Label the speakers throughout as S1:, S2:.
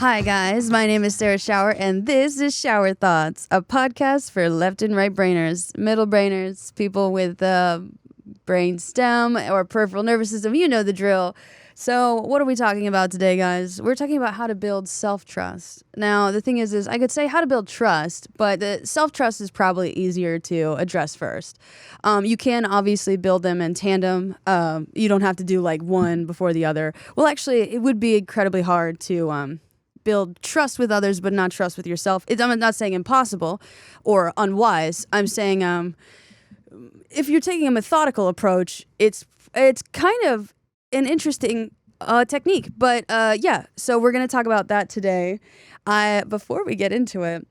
S1: Hi, guys. My name is Sarah Schauer, and this is Shower Thoughts, a podcast for left and right brainers, middle brainers, people with brain stem or peripheral nervous system. You know the drill. So what are we talking about today, guys? We're talking about how to build self-trust. Now, the thing is I could say how to build trust, but the self-trust is probably easier to address first. You can obviously build them in tandem. You don't have to do like one before the other. Well, actually, it would be incredibly hard to build trust with others, but not trust with yourself. I'm not saying impossible or unwise. I'm saying if you're taking a methodical approach, it's kind of an interesting technique. But yeah, so we're going to talk about that today. Before we get into it,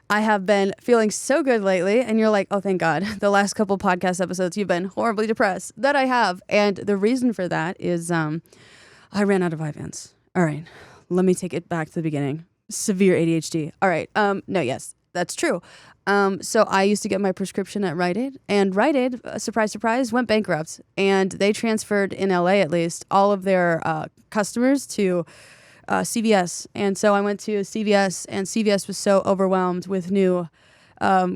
S1: I have been feeling so good lately, and you're like, oh, thank God. The last couple podcast episodes, you've been horribly depressed. That I have. And the reason for that is I ran out of Vyvanse. All right. Let me take it back to the beginning. Severe ADHD. All right. No, yes, that's true. So I used to get my prescription at Rite Aid, and Rite Aid, surprise, surprise, went bankrupt. And they transferred, in LA at least, all of their customers to CVS. And so I went to CVS, and CVS was so overwhelmed with new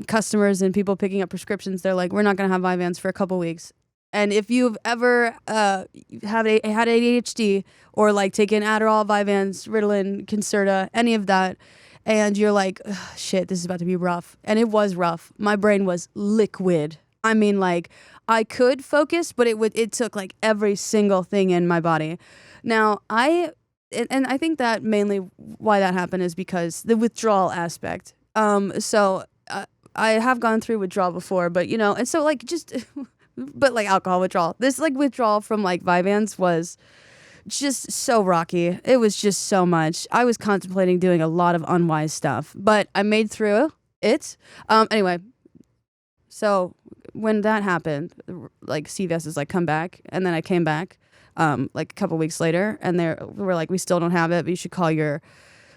S1: customers and people picking up prescriptions. They're like, we're not going to have Vyvanse for a couple weeks. And if you've ever had ADHD or like taken Adderall, Vyvanse, Ritalin, Concerta, any of that, and you're like, shit, this is about to be rough. And it was rough. My brain was liquid. I mean, like, I could focus, but it took like every single thing in my body. Now, I think that mainly why that happened is because the withdrawal aspect. So I have gone through withdrawal before, but and so like just... But like alcohol withdrawal. This like withdrawal from like Vyvanse was just so rocky. It was just so much. I was contemplating doing a lot of unwise stuff, but I made through it. Anyway, so when that happened, like CVS is like, come back. And then I came back like a couple weeks later, and they were like, we still don't have it, but you should call your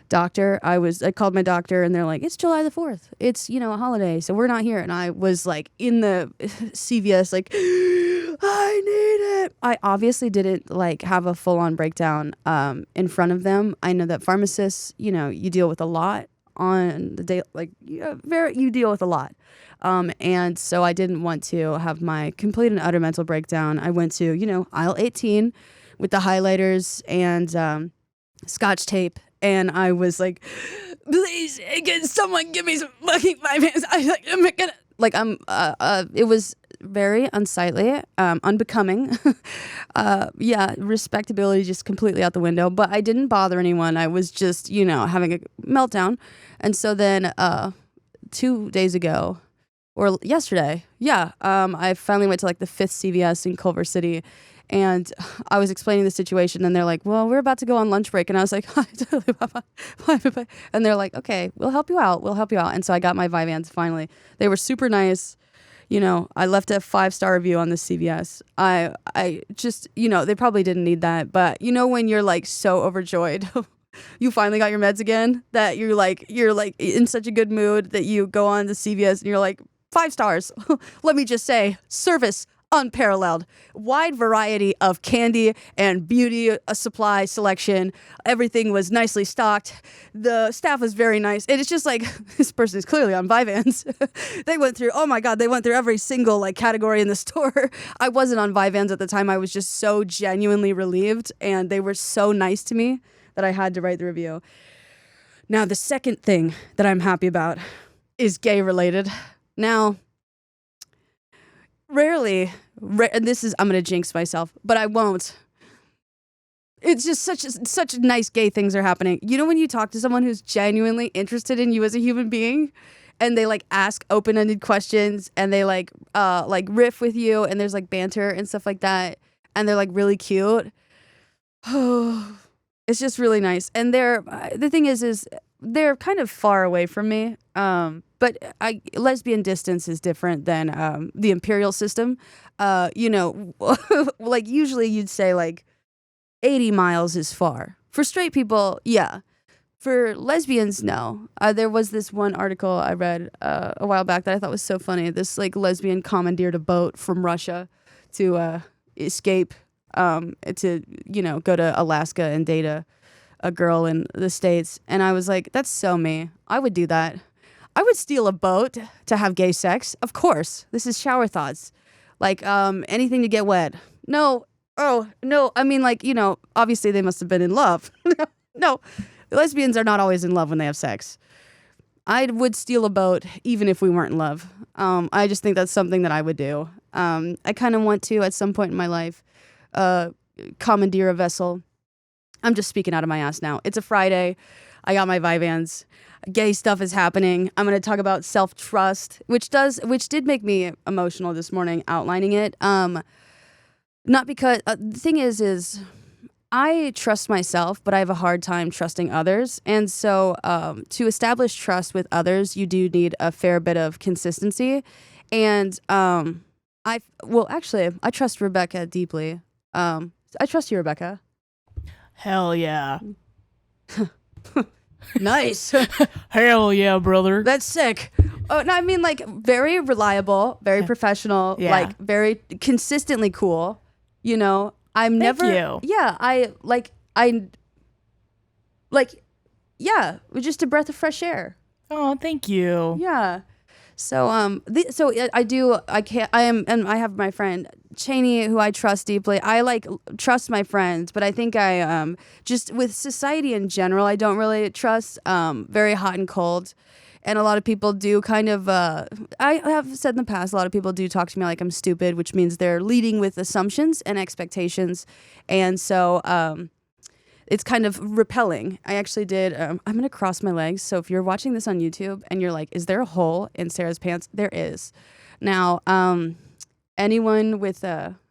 S1: doctor. I called my doctor, and they're like, it's July the 4th. It's, a holiday, so we're not here. And I was like in the CVS, like, I need it. I obviously didn't like have a full-on breakdown in front of them. I know that pharmacists, you deal with a lot on the day, like you deal with a lot. And so I didn't want to have my complete and utter mental breakdown. I went to, aisle 18 with the highlighters and Scotch tape. And I was like, please, can someone give me some fucking Vyvanse? It was very unsightly, unbecoming. Yeah, respectability just completely out the window. But I didn't bother anyone. I was just, having a meltdown. And so then 2 days ago, or yesterday, I finally went to like the 5th CVS in Culver City. And I was explaining the situation, and they're like, well, we're about to go on lunch break. And I was like, and they're like, okay, we'll help you out. And so I got my Vyvanse finally. They were super nice. I left a 5-star review on the CVS. I just, they probably didn't need that. But when you're like so overjoyed, you finally got your meds again, that you're like in such a good mood that you go on the CVS and you're like, 5 stars. Let me just say, service unparalleled. Wide variety of candy and beauty supply selection. Everything was nicely stocked. The staff was very nice. And it's just like, this person is clearly on Vyvanse. They went through every single like category in the store. I wasn't on Vyvanse at the time. I was just so genuinely relieved, and they were so nice to me that I had to write the review. Now, the second thing that I'm happy about is gay related. Now, and this is, I'm going to jinx myself, but I won't. It's just such nice gay things are happening. When you talk to someone who's genuinely interested in you as a human being, and they like ask open-ended questions, and they like riff with you, and there's like banter and stuff like that, and they're like really cute. Oh, it's just really nice. And the thing is they're kind of far away from me. But lesbian distance is different than the imperial system. Like usually you'd say like 80 miles is far. For straight people, yeah. For lesbians, no. There was this one article I read a while back that I thought was so funny. This like lesbian commandeered a boat from Russia to escape, to go to Alaska and date a girl in the States, and I was like, that's so me. I would do that. I would steal a boat to have gay sex. Of course. This is shower thoughts. Like, anything to get wet. No. Oh, no. I mean, like, obviously they must have been in love. No. Lesbians are not always in love when they have sex. I would steal a boat even if we weren't in love. I just think that's something that I would do. I kind of want to, at some point in my life, commandeer a vessel. I'm just speaking out of my ass now. It's a Friday. I got my Vyvanse. Gay stuff is happening. I'm going to talk about self-trust, which did make me emotional this morning outlining it. Not because the thing is I trust myself, but I have a hard time trusting others. And so to establish trust with others, you do need a fair bit of consistency. And I trust Rebecca deeply. I trust you, Rebecca.
S2: Hell yeah.
S1: Nice.
S2: Hell yeah, brother.
S1: That's sick. Oh, no, I mean, like, very reliable, very professional,
S2: Yeah.
S1: like, very consistently cool. I'm never.
S2: You.
S1: Yeah, just a breath of fresh air.
S2: Oh, thank you.
S1: Yeah. So I have my friend Cheney, who I trust deeply. I trust my friends, but I think I just with society in general, I don't really trust. Very hot and cold, and a lot of people do kind of. I have said in the past, a lot of people do talk to me like I'm stupid, which means they're leading with assumptions and expectations, and so it's kind of repelling. I actually did. I'm going to cross my legs. So if you're watching this on YouTube and you're like, is there a hole in Sarah's pants? There is. Now, anyone with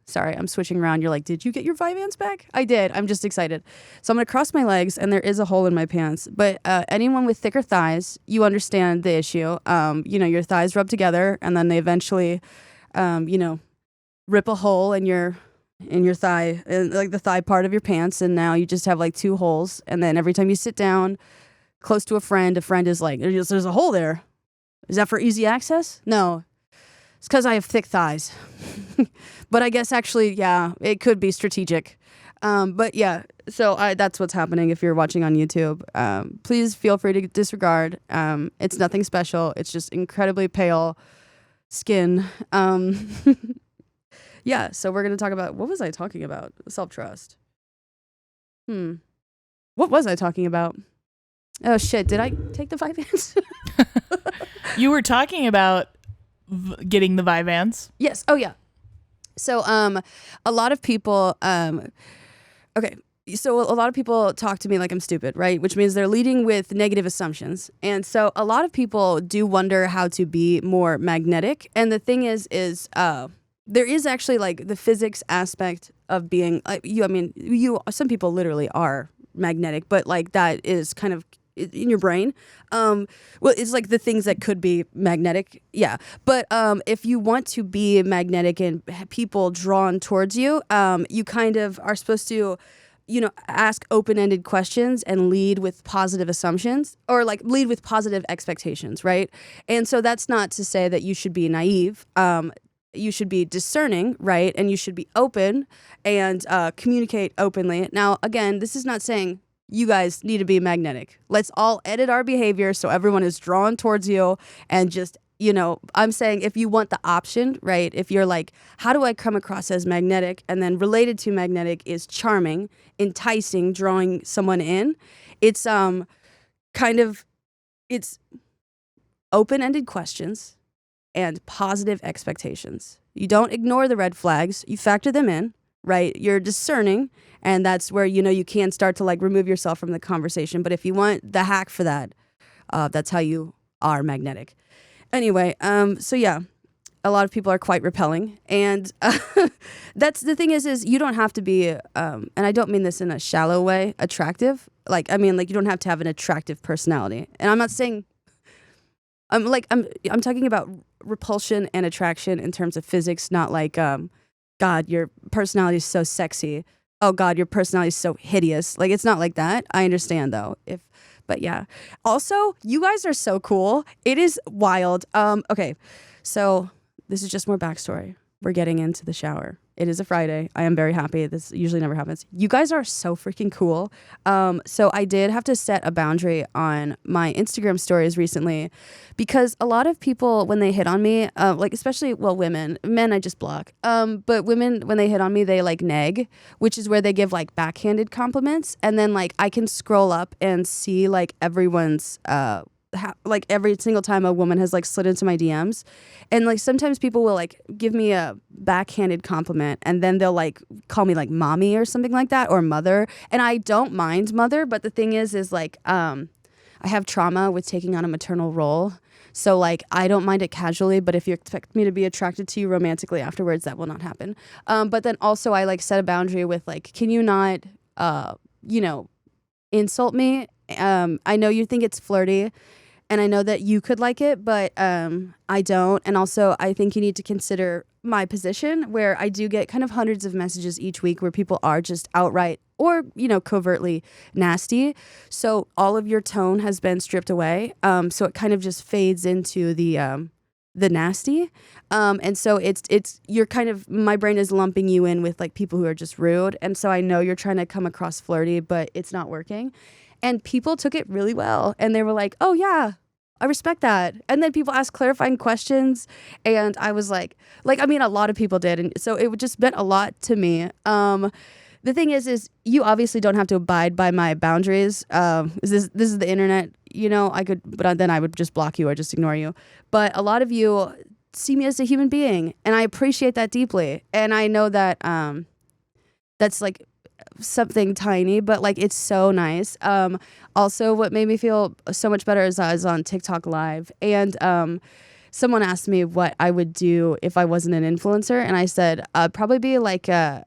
S1: sorry, I'm switching around. You're like, did you get your Vyvanse back? I did. I'm just excited. So I'm going to cross my legs and there is a hole in my pants. But anyone with thicker thighs, you understand the issue. Your thighs rub together and then they eventually, rip a hole in your thigh, like the thigh part of your pants, and now you just have like two holes. And then every time you sit down close to a friend is like, there's a hole there. Is that for easy access? No, it's because I have thick thighs. But I guess actually, yeah, it could be strategic. But yeah, so that's what's happening if you're watching on YouTube. Please feel free to disregard. It's nothing special. It's just incredibly pale skin. Yeah, so we're going to talk about, what was I talking about? Self-trust. What was I talking about? Oh, shit. Did I take the Vyvanse?
S2: You were talking about getting the Vyvanse.
S1: Yes. Oh, yeah. So a lot of people, okay. So a lot of people talk to me like I'm stupid, right? Which means they're leading with negative assumptions. And so a lot of people do wonder how to be more magnetic. And the thing is there is actually like the physics aspect of being some people literally are magnetic, but like that is kind of in your brain. Well, it's like the things that could be magnetic. Yeah. But if you want to be magnetic and people drawn towards you, you kind of are supposed to, ask open-ended questions and lead with positive assumptions or like lead with positive expectations. Right. And so that's not to say that you should be naive. You should be discerning, right? And you should be open and communicate openly. Now, again, this is not saying you guys need to be magnetic. Let's all edit our behavior so everyone is drawn towards you and just, I'm saying if you want the option, right? If you're like, how do I come across as magnetic? And then related to magnetic is charming, enticing, drawing someone in. It's it's open-ended questions and positive expectations. You don't ignore the red flags. You factor them in, right? You're discerning, and that's where, you can start to like remove yourself from the conversation. But if you want the hack for that, that's how you are magnetic. Anyway, so yeah, a lot of people are quite repelling. And that's the thing is you don't have to be, and I don't mean this in a shallow way, attractive. You don't have to have an attractive personality. And I'm not saying, I'm talking about repulsion and attraction in terms of physics, not like, God, your personality is so sexy. Oh God, your personality is so hideous. Like, it's not like that. I understand though. But yeah. Also, you guys are so cool. It is wild. Okay. So this is just more backstory. We're getting into the shower. It is a Friday. I am very happy. This usually never happens. You guys are so freaking cool. So I did have to set a boundary on my Instagram stories recently because a lot of people, when they hit on me, like especially, well, women, men I just block. But women, when they hit on me, they like neg, which is where they give like backhanded compliments. And then like I can scroll up and see like everyone's like every single time a woman has like slid into my DMs, and like sometimes people will like give me a backhanded compliment and then they'll like call me like mommy or something like that, or mother, and I don't mind mother, but the thing is like I have trauma with taking on a maternal role, so like I don't mind it casually, but if you expect me to be attracted to you romantically afterwards, that will not happen. But then also I like set a boundary with like, can you not insult me? I know you think it's flirty, and I know that you could like it, but I don't. And also, I think you need to consider my position, where I do get kind of hundreds of messages each week where people are just outright or, covertly nasty. So all of your tone has been stripped away. So it kind of just fades into the nasty. And so you're kind of, my brain is lumping you in with like people who are just rude. And so I know you're trying to come across flirty, but it's not working. And people took it really well. And they were like, oh, yeah, I respect that. And then people asked clarifying questions. And I was like, I mean, a lot of people did. And so it just meant a lot to me. The thing is you obviously don't have to abide by my boundaries. This is the internet. I could, but then I would just block you or just ignore you. But a lot of you see me as a human being. And I appreciate that deeply. And I know that that's like something tiny, but like it's so nice. Also, what made me feel so much better is I was on TikTok live, and someone asked me what I would do if I wasn't an influencer, and I said I'd probably be like a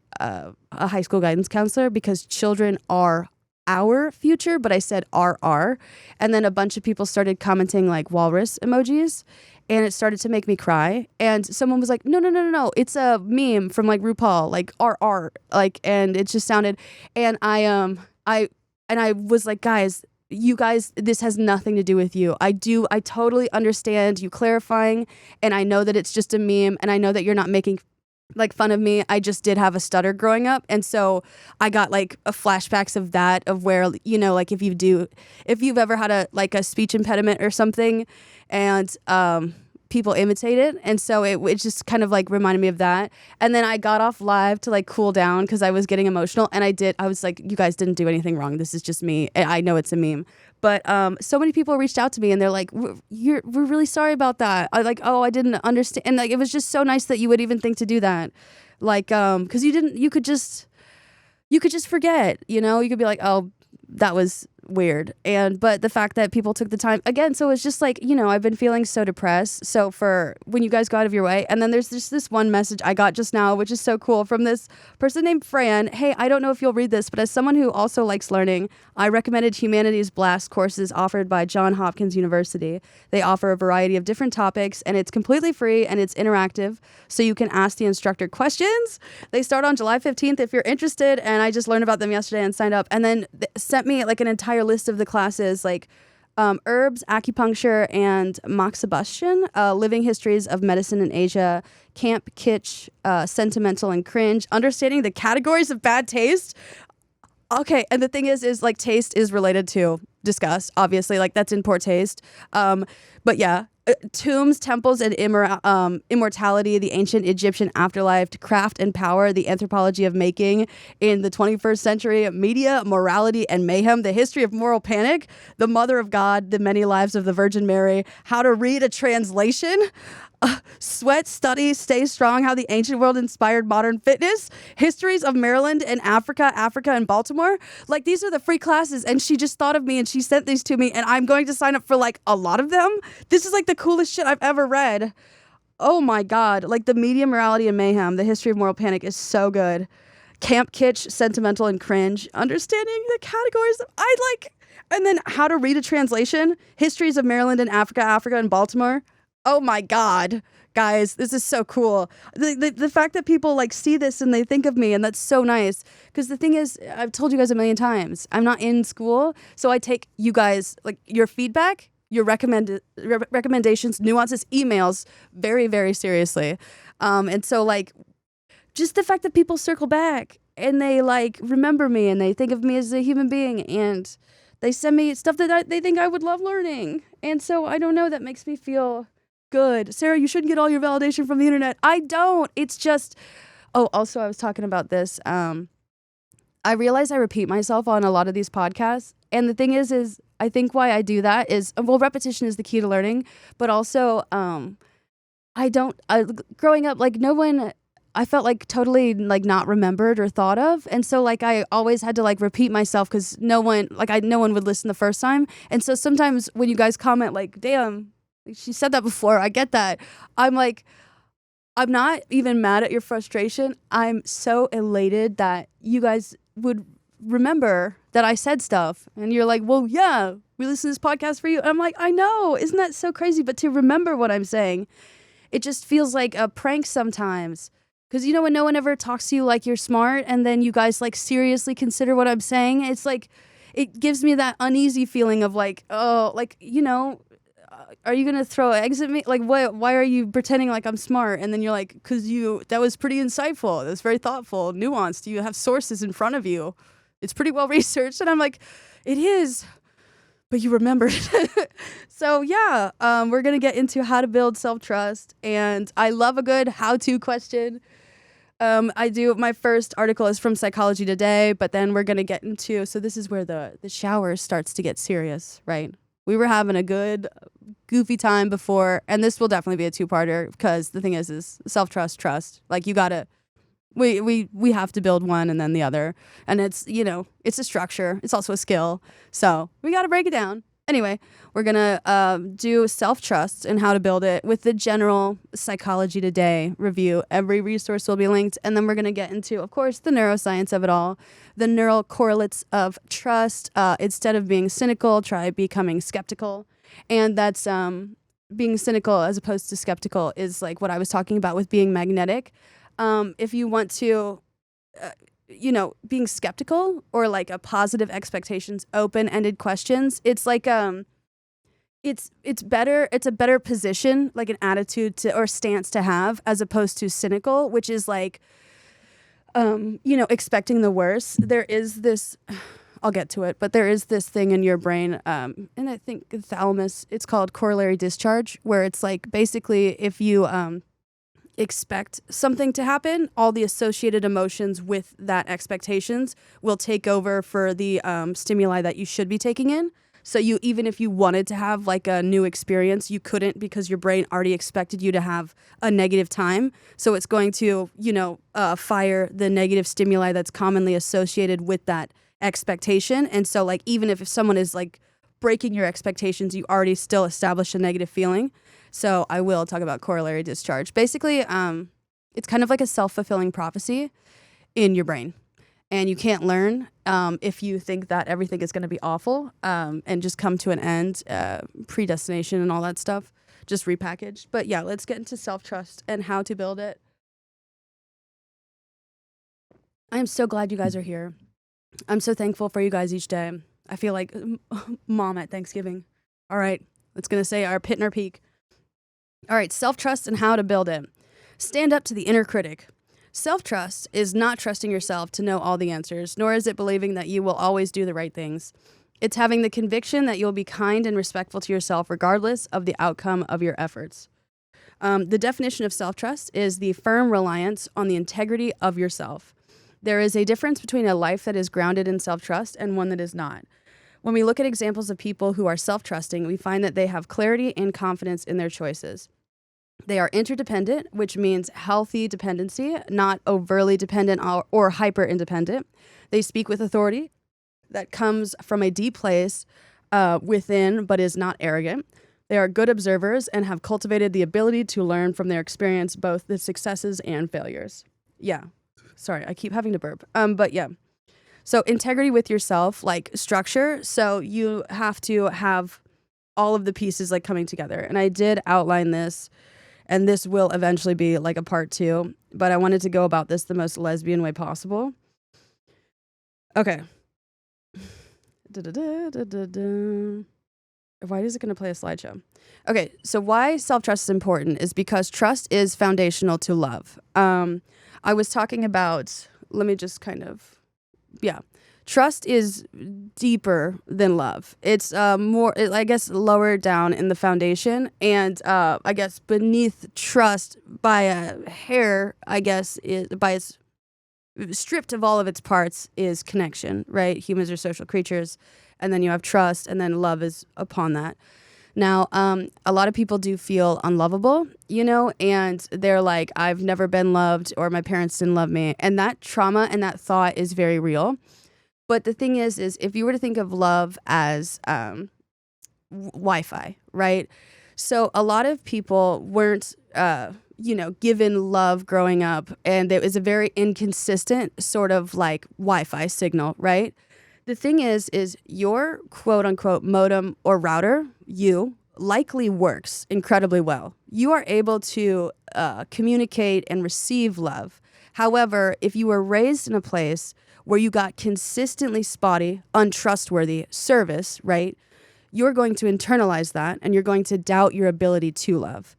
S1: high school guidance counselor, because children are our future, but I said RR, and then a bunch of people started commenting like walrus emojis, and it started to make me cry. And someone was like, no, it's a meme from like RuPaul, like RR, like, and it just sounded, and I was like, guys, you guys, this has nothing to do with you. I totally understand you clarifying, and I know that it's just a meme, and I know that you're not making like fun of me. I just did have a stutter growing up, and so I got like flashbacks of that, of where, like if you've ever had a speech impediment or something, and people imitate it, and so it just kind of like reminded me of that. And then I got off live to like cool down because I was getting emotional, and I was like, you guys didn't do anything wrong, this is just me. I know it's a meme, but so many people reached out to me, and they're like, we're really sorry about that. I didn't understand, and like it was just so nice that you would even think to do that, like because you could just forget, you could be like, oh, that was weird. But the fact that people took the time again, so it's just like, I've been feeling so depressed. So for when you guys go out of your way, and then there's just this one message I got just now, which is so cool, from this person named Fran. Hey, I don't know if you'll read this, but as someone who also likes learning, I recommended Humanities Blast courses offered by Johns Hopkins University. They offer a variety of different topics, and it's completely free, and it's interactive, so you can ask the instructor questions. They start on July 15th if you're interested, and I just learned about them yesterday and signed up, and then sent me like an entire list of the classes, like herbs, acupuncture, and moxibustion, living histories of medicine in Asia, camp kitsch, sentimental and cringe, understanding the categories of bad taste. Okay, and the thing is like taste is related to disgust, obviously, like that's in poor taste. But yeah, tombs, temples, and immortality, the ancient Egyptian afterlife, craft and power, the anthropology of making in the 21st century, media, morality, and mayhem, the history of moral panic, the mother of God, the many lives of the Virgin Mary, how to read a translation, sweat, study, stay strong, how the ancient world inspired modern fitness, histories of Maryland and Africa and Baltimore. Like, these are the free classes, and she just thought of me and she sent these to me, and I'm going to sign up for like a lot of them. This is like the coolest shit I've ever read. Oh my God. Like the media, morality, and mayhem, the history of moral panic is so good. Camp kitsch, sentimental, and cringe, understanding the categories of, and then how to read a translation, histories of Maryland and Africa and Baltimore. Oh my God, guys, this is so cool. The fact that people like see this and they think of me, and that's so nice. Because the thing is, I've told you guys a million times, I'm not in school, so I take you guys, like your feedback, your recommendations, nuances, emails very, very seriously. And so like just the fact that people circle back and they like remember me and they think of me as a human being and they send me stuff that they think I would love learning. And so I don't know, that makes me feel good. Sarah, you shouldn't get all your validation from the internet. I don't. It's just, oh, also I was talking about this. I realize I repeat myself on a lot of these podcasts. And the thing is I think why I do that is, well, repetition is the key to learning, but also growing up, like no one, I felt like totally like not remembered or thought of. And so like I always had to like repeat myself because no one would listen the first time. And so sometimes when you guys comment like, damn, she said that before, I get that. I'm like, I'm not even mad at your frustration. I'm so elated that you guys would remember that I said stuff. And you're like, well, yeah, we listen to this podcast for you. And I'm like, I know. Isn't that so crazy? But to remember what I'm saying, it just feels like a prank sometimes. Because, you know, when no one ever talks to you like you're smart and then you guys like seriously consider what I'm saying, it's like, it gives me that uneasy feeling of like, oh, like, you know, are you going to throw eggs at me? Like, why are you pretending like I'm smart? And then you're like, because that was pretty insightful. That was very thoughtful, nuanced. You have sources in front of you. It's pretty well researched. And I'm like, it is. But you remembered. So yeah, we're going to get into how to build self-trust. And I love a good how-to question. My first article is from Psychology Today, but then we're going to get into, so this is where the shower starts to get serious, right? We were having a good, goofy time before, and this will definitely be a two-parter because the thing is self-trust, trust. Like you gotta, we have to build one and then the other. And it's, you know, it's a structure. It's also a skill. So we got to break it down. Anyway, we're going to do self-trust and how to build it with the general Psychology Today review. Every resource will be linked. And then we're going to get into, of course, the neuroscience of it all, the neural correlates of trust. Instead of being cynical, try becoming skeptical. And that's being cynical as opposed to skeptical is like what I was talking about with being magnetic. If you want to... being skeptical or like a positive expectations, open-ended questions, it's like it's a better position, like an attitude to or stance to have as opposed to cynical, which is like expecting the worst. There is this, I'll get to it, but there is this thing in your brain, and I think the thalamus, it's called corollary discharge, where it's like basically if you expect something to happen, all the associated emotions with that expectations will take over for the stimuli that you should be taking in. So even if you wanted to have like a new experience, you couldn't because your brain already expected you to have a negative time. So it's going to, fire the negative stimuli that's commonly associated with that expectation. And so like even if someone is like breaking your expectations, you already still establish a negative feeling. So I will talk about corollary discharge. Basically, it's kind of like a self-fulfilling prophecy in your brain. And you can't learn if you think that everything is going to be awful and just come to an end, predestination and all that stuff, just repackaged. But yeah, let's get into self-trust and how to build it. I am so glad you guys are here. I'm so thankful for you guys each day. I feel like mom at Thanksgiving. All right, let's going to say our pit and our peak. All right, self-trust and how to build it. Stand up to the inner critic. Self-trust is not trusting yourself to know all the answers, nor is it believing that you will always do the right things. It's having the conviction that you'll be kind and respectful to yourself regardless of the outcome of your efforts. The definition of self-trust is the firm reliance on the integrity of yourself. There is a difference between a life that is grounded in self-trust and one that is not. When we look at examples of people who are self-trusting, we find that they have clarity and confidence in their choices. They are interdependent, which means healthy dependency, not overly dependent or hyper-independent. They speak with authority that comes from a deep place within, but is not arrogant. They are good observers and have cultivated the ability to learn from their experience, both the successes and failures. Yeah. Sorry, I keep having to burp. But yeah. So integrity with yourself, like structure. So you have to have all of the pieces like coming together. And I did outline this, and this will eventually be like a part 2, but I wanted to go about this the most lesbian way possible. Okay. Why is it going to play a slideshow? Okay, so why self-trust is important is because trust is foundational to love. I was talking about, let me just kind of, yeah. Trust is deeper than love. It's more, I guess, lower down in the foundation. And I guess beneath trust by a hair, I guess, by its stripped of all of its parts is connection, right? Humans are social creatures. And then you have trust, and then love is upon that. Now, a lot of people do feel unlovable, and they're like, I've never been loved, or my parents didn't love me. And that trauma and that thought is very real. But the thing is if you were to think of love as Wi-Fi, right? So a lot of people weren't, given love growing up, and it was a very inconsistent sort of like Wi-Fi signal, right? The thing is your quote unquote modem or router, likely works incredibly well. You are able to communicate and receive love. However, if you were raised in a place where you got consistently spotty, untrustworthy service, right, you're going to internalize that and you're going to doubt your ability to love.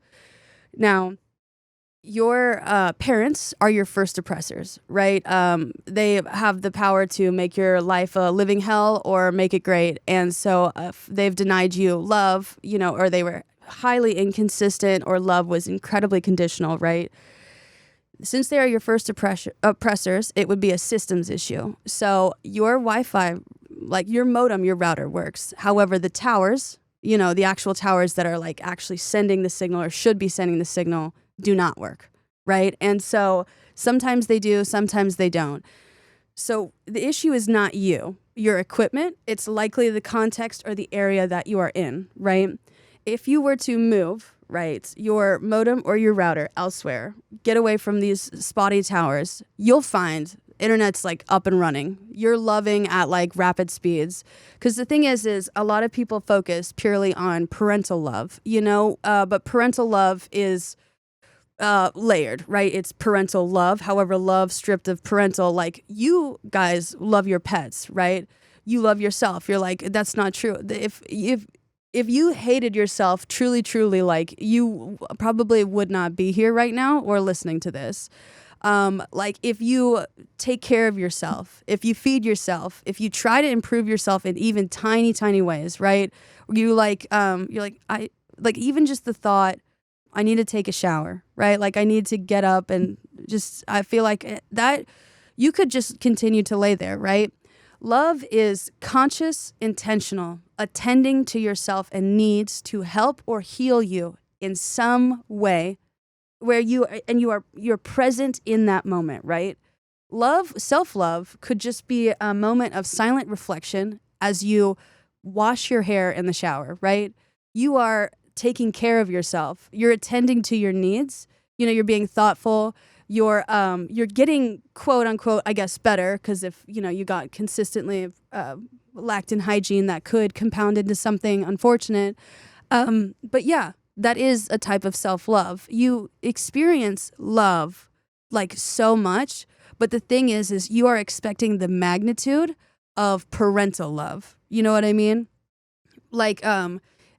S1: Now, your parents are your first oppressors, right? They have the power to make your life a living hell or make it great. And so if they've denied you love, or they were highly inconsistent, or love was incredibly conditional, right? Since they are your first oppressors, it would be a systems issue. So your Wi-Fi, like your modem, your router works. However, the towers, the actual towers that are like actually sending the signal or should be sending the signal do not work, right? And so sometimes they do, sometimes they don't. So the issue is not your equipment. It's likely the context or the area that you are in, right? If you were to move, right, your modem or your router elsewhere, get away from these spotty towers, you'll find internet's like up and running. You're loving at like rapid speeds. Because the thing is a lot of people focus purely on parental love, but parental love is layered, right? It's parental love. However, love stripped of parental, like you guys love your pets, right? You love yourself. You're like, that's not true. If you hated yourself truly, like you probably would not be here right now or listening to this. Like if you take care of yourself, if you feed yourself, if you try to improve yourself in even tiny ways, right? You're like even just the thought, I need to take a shower, right? Like I need to get up and I feel like that you could just continue to lay there, right? Love is conscious, intentional, attending to yourself and needs to help or heal you in some way where you're present in that moment, right? Love, self-love could just be a moment of silent reflection as you wash your hair in the shower, right? You are taking care of yourself. You're attending to your needs. You're being thoughtful. You're getting quote unquote, I guess, better, because if you got consistently lacked in hygiene, that could compound into something unfortunate. But yeah, that is a type of self-love. You experience love like so much, but the thing is you are expecting the magnitude of parental love. You know what I mean? Like,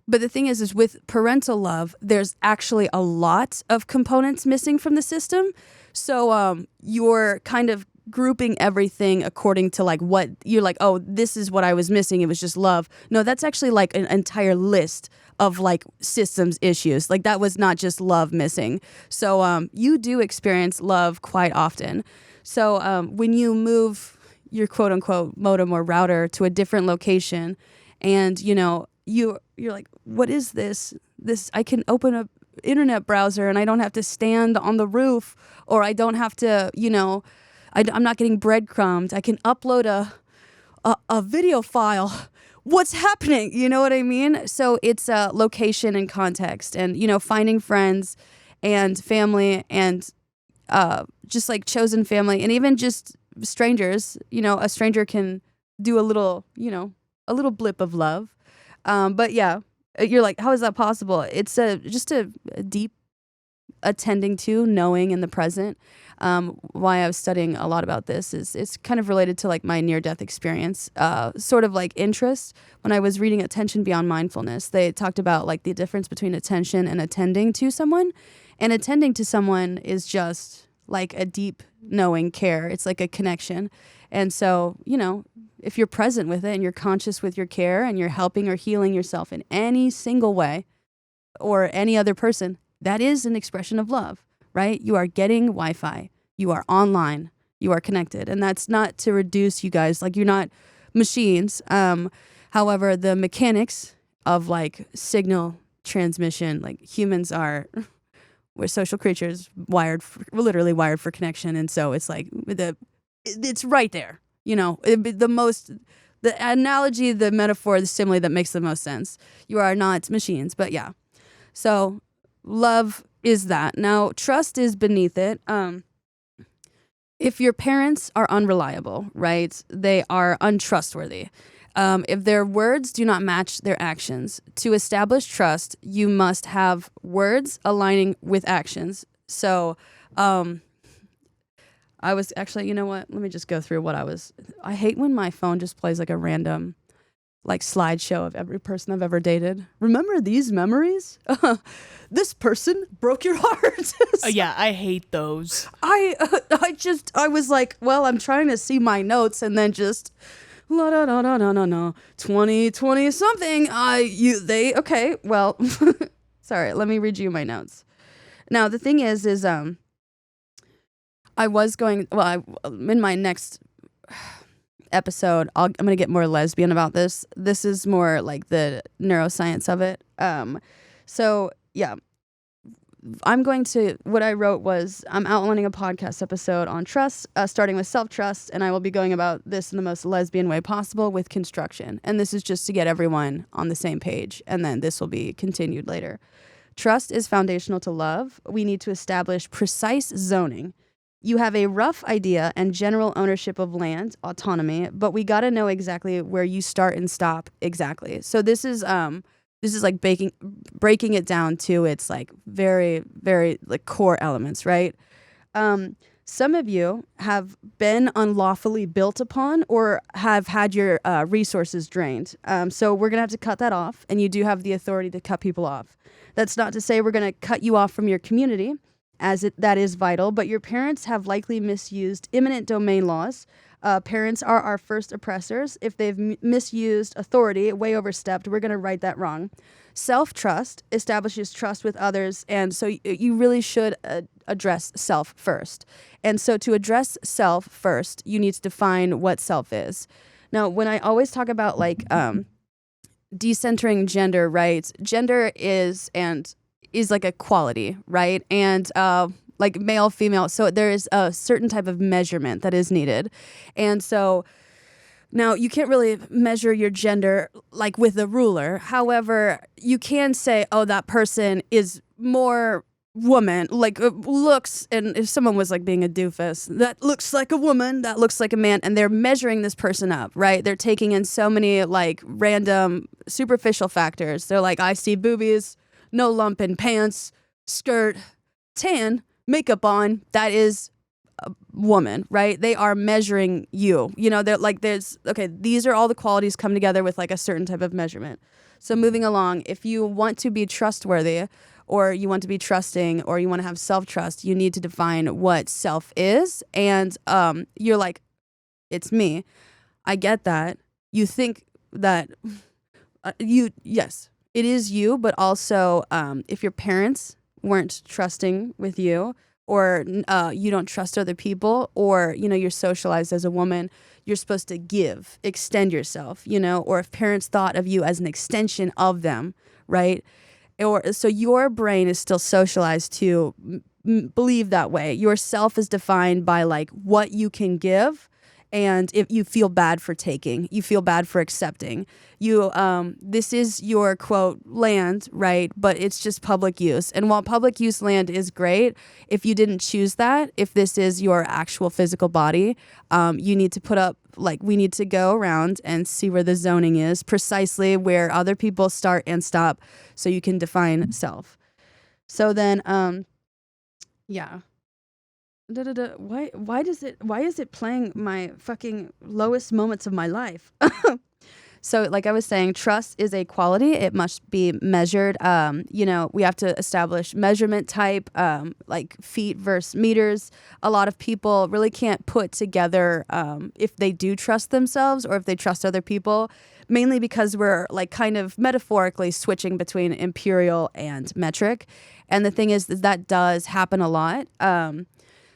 S1: but the thing is with parental love, there's actually a lot of components missing from the system. So you're kind of grouping everything according to like what you're like, oh, this is what I was missing. It was just love. No, that's actually like an entire list of like systems issues. Like that was not just love missing. So you do experience love quite often. So when you move your quote unquote modem or router to a different location and, you're like, what is this? I can open a internet browser and I don't have to stand on the roof, or I don't have to, I'm not getting breadcrumbed. I can upload a video file. What's happening? You know what I mean? So it's location and context and, finding friends and family and just like chosen family and even just strangers. A stranger can do a little blip of love. But yeah, you're like, how is that possible? It's just a deep attending to, knowing in the present. Why I was studying a lot about this is it's kind of related to like my near-death experience, sort of like interest. When I was reading Attention Beyond Mindfulness, they talked about like the difference between attention and attending to someone. And attending to someone is just like a deep knowing care. It's like a connection. And so, if you're present with it and you're conscious with your care and you're helping or healing yourself in any single way or any other person, that is an expression of love, right? You are getting Wi-Fi. You are online. You are connected. And that's not to reduce you guys. Like, you're not machines. However, the mechanics of like signal transmission, like humans are, we're social creatures we're literally wired for connection. And so it's like it's right there. The analogy, the metaphor, the simile that makes the most sense. You are not machines, but yeah. So love is that. Now, trust is beneath it. If your parents are unreliable, right? They are untrustworthy. If their words do not match their actions, to establish trust, you must have words aligning with actions. So, I was actually, you know what? Let me just go through I hate when my phone just plays like a random like slideshow of every person I've ever dated. Remember these memories? This person broke your heart.
S2: Yeah, I hate those.
S1: I was like, well, I'm trying to see my notes and then just la da da da da da da 2020 something. Okay, well, sorry, let me read you my notes. Now the thing is I was going, in my next episode, I'm going to get more lesbian about this. This is more like the neuroscience of it. So yeah, what I wrote was, I'm outlining a podcast episode on trust, starting with self-trust, and I will be going about this in the most lesbian way possible with construction. And this is just to get everyone on the same page, and then this will be continued later. Trust is foundational to love. We need to establish precise zoning. You have a rough idea and general ownership of land, autonomy, but we got to know exactly where you start and stop exactly. So this is like breaking it down to its like very, very like core elements, right? Some of you have been unlawfully built upon or have had your resources drained. So we're going to have to cut that off, and you do have the authority to cut people off. That's not to say we're going to cut you off from your community, that is vital, but your parents have likely misused eminent domain laws. Parents are our first oppressors. If they've misused authority, way overstepped, we're going to right that wrong. Self-trust establishes trust with others, and so you really should address self first. And so to address self first, you need to define what self is. Now, when I always talk about like decentering gender, right? Gender is like a quality, right? And like male, female. So there is a certain type of measurement that is needed. And so now you can't really measure your gender like with a ruler. However, you can say, oh, that person is more woman, like looks, and if someone was like being a doofus, that looks like a woman, that looks like a man, and they're measuring this person up, right? They're taking in so many like random superficial factors. They're like, I see boobies, no lump in pants, skirt, tan, makeup on, that is a woman, right? They are measuring you. They're like, these are all the qualities come together with like a certain type of measurement. So moving along, if you want to be trustworthy, or you want to be trusting, or you want to have self-trust, you need to define what self is. And you're like, it's me. I get that. You think that yes, it is you, but also if your parents weren't trusting with you, or you don't trust other people, or, you're socialized as a woman, you're supposed to extend yourself, or if parents thought of you as an extension of them, right? So your brain is still socialized to believe that way. Your self is defined by like what you can give, and if you feel bad for taking, you feel bad for accepting. This is your quote land, right? But it's just public use. And while public use land is great, if you didn't choose that, if this is your actual physical body, you need to put up, like, we need to go around and see where the zoning is, precisely where other people start and stop, so you can define self. So then, yeah. Why is it playing my fucking lowest moments of my life? So like I was saying, trust is a quality. It must be measured. We have to establish measurement type, like feet versus meters. A lot of people really can't put together if they do trust themselves or if they trust other people, mainly because we're like kind of metaphorically switching between imperial and metric. And the thing is that does happen a lot.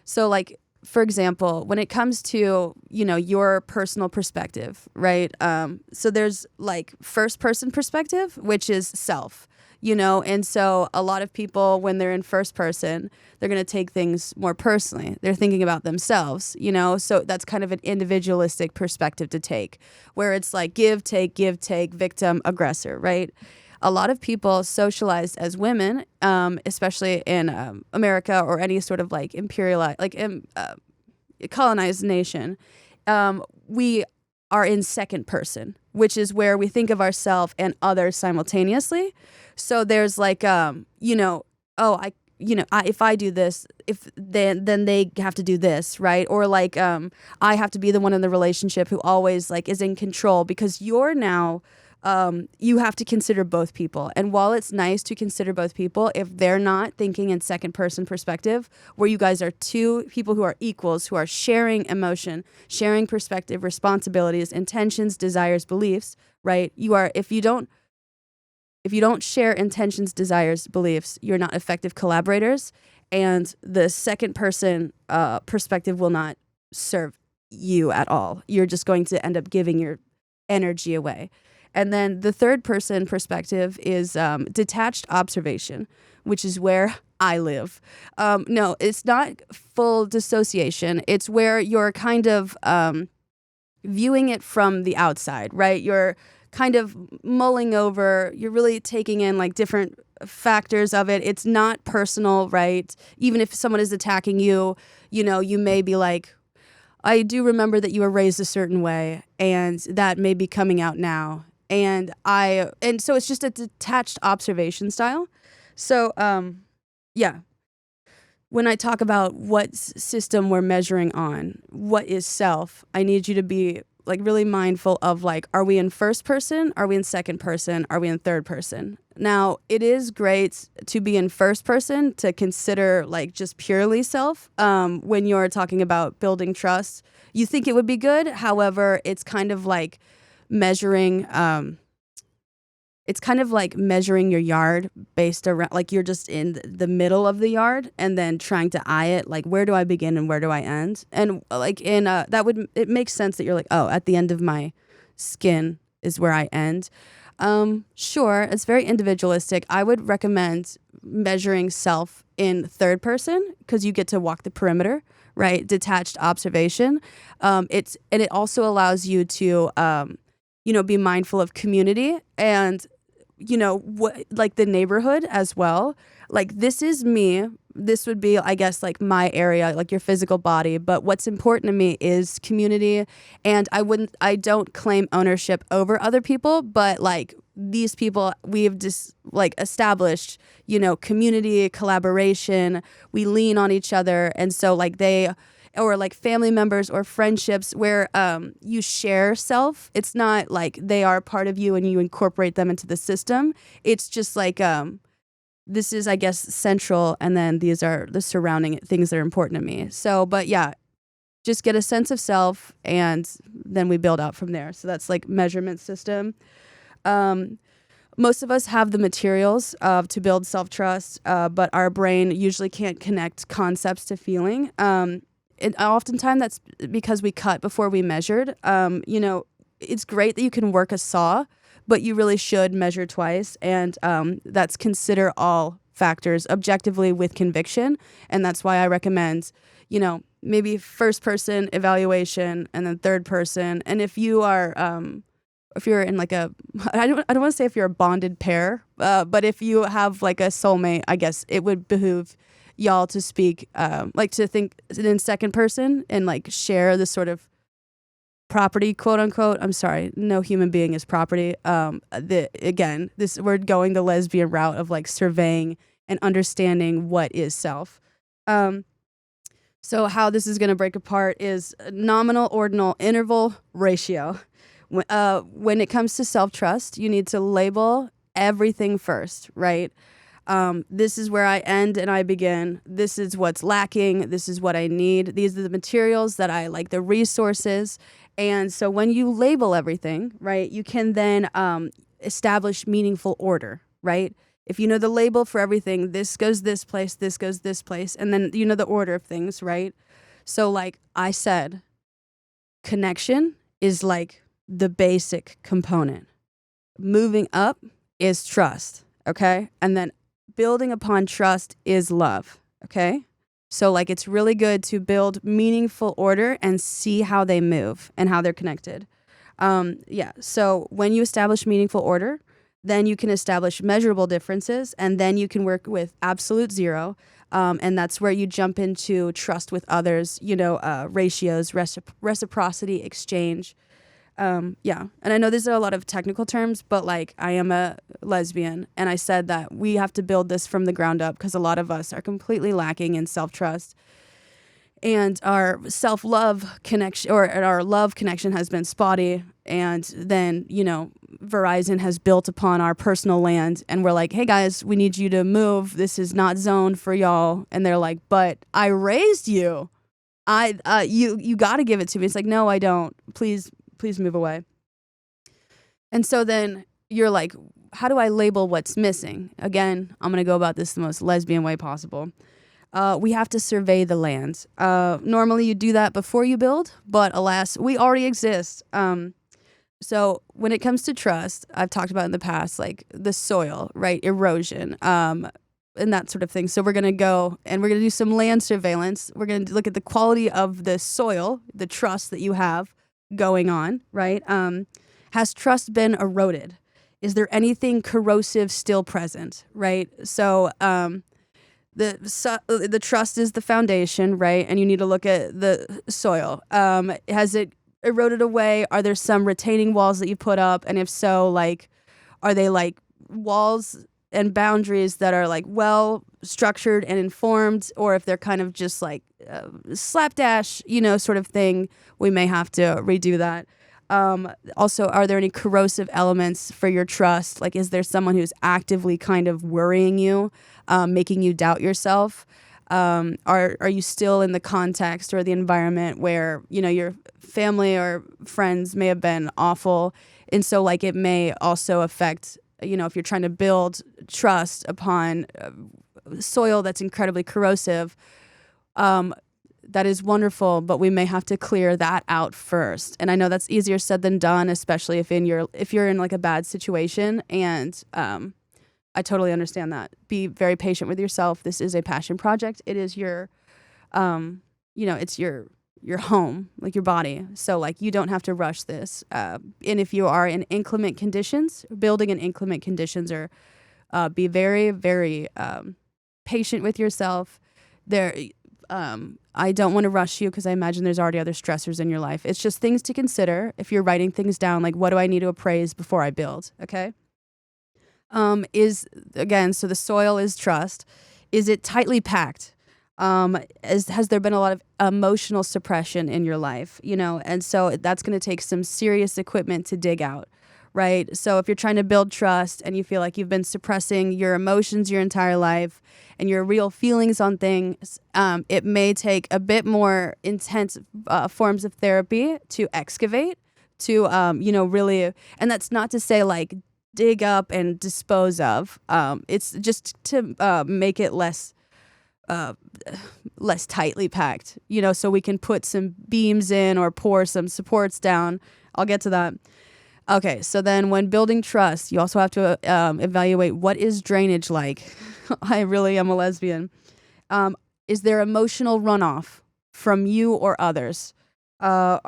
S1: So like, for example, when it comes to, your personal perspective, right? So there's like first person perspective, which is self, and so a lot of people, when they're in first person, they're going to take things more personally. They're thinking about themselves, so that's kind of an individualistic perspective to take, where it's like give, take, victim, aggressor, right? A lot of people socialized as women, especially in America or any sort of like imperialized, like colonized nation, we are in second person, which is where we think of ourselves and others simultaneously. So there's like, if I do this, then they have to do this, right? Or like, I have to be the one in the relationship who always like is in control, because you're now. You have to consider both people. And while it's nice to consider both people, if they're not thinking in second person perspective, where you guys are two people who are equals, who are sharing emotion, sharing perspective, responsibilities, intentions, desires, beliefs, right? If you don't share intentions, desires, beliefs, you're not effective collaborators. And the second person perspective will not serve you at all. You're just going to end up giving your energy away. And then the third person perspective is detached observation, which is where I live. No, it's not full dissociation. It's where you're kind of viewing it from the outside, right? You're kind of mulling over, you're really taking in like different factors of it. It's not personal, right? Even if someone is attacking you, you may be like, I do remember that you were raised a certain way, and that may be coming out now. And so it's just a detached observation style. So, when I talk about what system we're measuring on, what is self, I need you to be like really mindful of like, are we in first person? Are we in second person? Are we in third person? Now, it is great to be in first person to consider like just purely self. When you're talking about building trust, you think it would be good. However, it's kind of like measuring your yard based around like you're just in the middle of the yard and then trying to eye it like, where do I begin and where do I end? And like it makes sense that you're like, oh, at the end of my skin is where I end. Sure, it's very individualistic. I would recommend measuring self in third person because you get to walk the perimeter, right? Detached observation. It also allows you to be mindful of community and, what like the neighborhood as well. Like, this is me. This would be, I guess, like my area, like your physical body. But what's important to me is community. And I don't claim ownership over other people, but like these people, we've just like established, community, collaboration. We lean on each other. And so like or like family members or friendships where you share self. It's not like they are part of you and you incorporate them into the system. It's just like this is, I guess, central, and then these are the surrounding things that are important to me. So, but yeah, just get a sense of self, and then we build out from there. So that's like measurement system. Most of us have the materials to build self-trust, but our brain usually can't connect concepts to feeling. And oftentimes that's because we cut before we measured. It's great that you can work a saw, but you really should measure twice. And that's consider all factors objectively with conviction. And that's why I recommend, maybe first person evaluation and then third person. And if you are, if you're in like I don't want to say if you're a bonded pair, but if you have like a soulmate, I guess it would behoove y'all to speak, like to think in second person and like share this sort of property, quote unquote. I'm sorry, no human being is property. We're going the lesbian route of like surveying and understanding what is self. So how this is going to break apart is nominal ordinal interval ratio, When it comes to self-trust, you need to label everything first, right? This is where I end and I begin. This is what's lacking. This is what I need. These are the materials that I like, the resources. And so when you label everything, right, you can then establish meaningful order, right? If you know the label for everything, this goes this place, and then you know the order of things, right? So like I said, connection is like the basic component. Moving up is trust, okay? And then building upon trust is love, okay? So like it's really good to build meaningful order and see how they move and how they're connected. So when you establish meaningful order, then you can establish measurable differences, and then you can work with absolute zero. And that's where you jump into trust with others, ratios, reciprocity, exchange. And I know these are a lot of technical terms, but like I am a lesbian, and I said that we have to build this from the ground up because a lot of us are completely lacking in self-trust. And our self-love connection or our love connection has been spotty. And then, Verizon has built upon our personal land, and we're like, hey guys, we need you to move. This is not zoned for y'all. And they're like, but I raised you. You got to give it to me. It's like, no, I don't. Please move away. And so then you're like, how do I label what's missing? Again, I'm going to go about this the most lesbian way possible. We have to survey the land. Normally you do that before you build, but alas, we already exist. So when it comes to trust, I've talked about in the past, like the soil, right? Erosion, and that sort of thing. So we're going to go and we're going to do some land surveillance. We're going to look at the quality of the soil, the trust that you have going on, right? Has trust been eroded? Is there anything corrosive still present, right? So the trust is the foundation, right? And you need to look at the soil. Has it eroded away? Are there some retaining walls that you put up? And if so, like, are they like walls and boundaries that are like well structured and informed, or if they're kind of just like slapdash, sort of thing, we may have to redo that. Also, are there any corrosive elements for your trust? Like, is there someone who's actively kind of worrying you, making you doubt yourself? Are you still in the context or the environment where, your family or friends may have been awful? And so like it may also affect, if you're trying to build trust upon soil that's incredibly corrosive, that is wonderful, but we may have to clear that out first. And I know that's easier said than done, especially if you're in like a bad situation. And I totally understand that. Be very patient with yourself. This is a passion project. It is your, it's your home, like your body. So like you don't have to rush this. And if you are in inclement conditions, building in inclement conditions, or be very, very patient with yourself. I don't want to rush you because I imagine there's already other stressors in your life. It's just things to consider if you're writing things down, like what do I need to appraise before I build, okay? So the soil is trust. Is it tightly packed? Has there been a lot of emotional suppression in your life, And so that's going to take some serious equipment to dig out, right? So if you're trying to build trust and you feel like you've been suppressing your emotions your entire life and your real feelings on things, it may take a bit more intense forms of therapy to excavate, to, really, and that's not to say like dig up and dispose of. It's just to make it less tightly packed, so we can put some beams in or pour some supports down. I'll get to that. Okay, so then when building trust, you also have to evaluate what is drainage like. I really am a lesbian. Is there emotional runoff from you or others? Do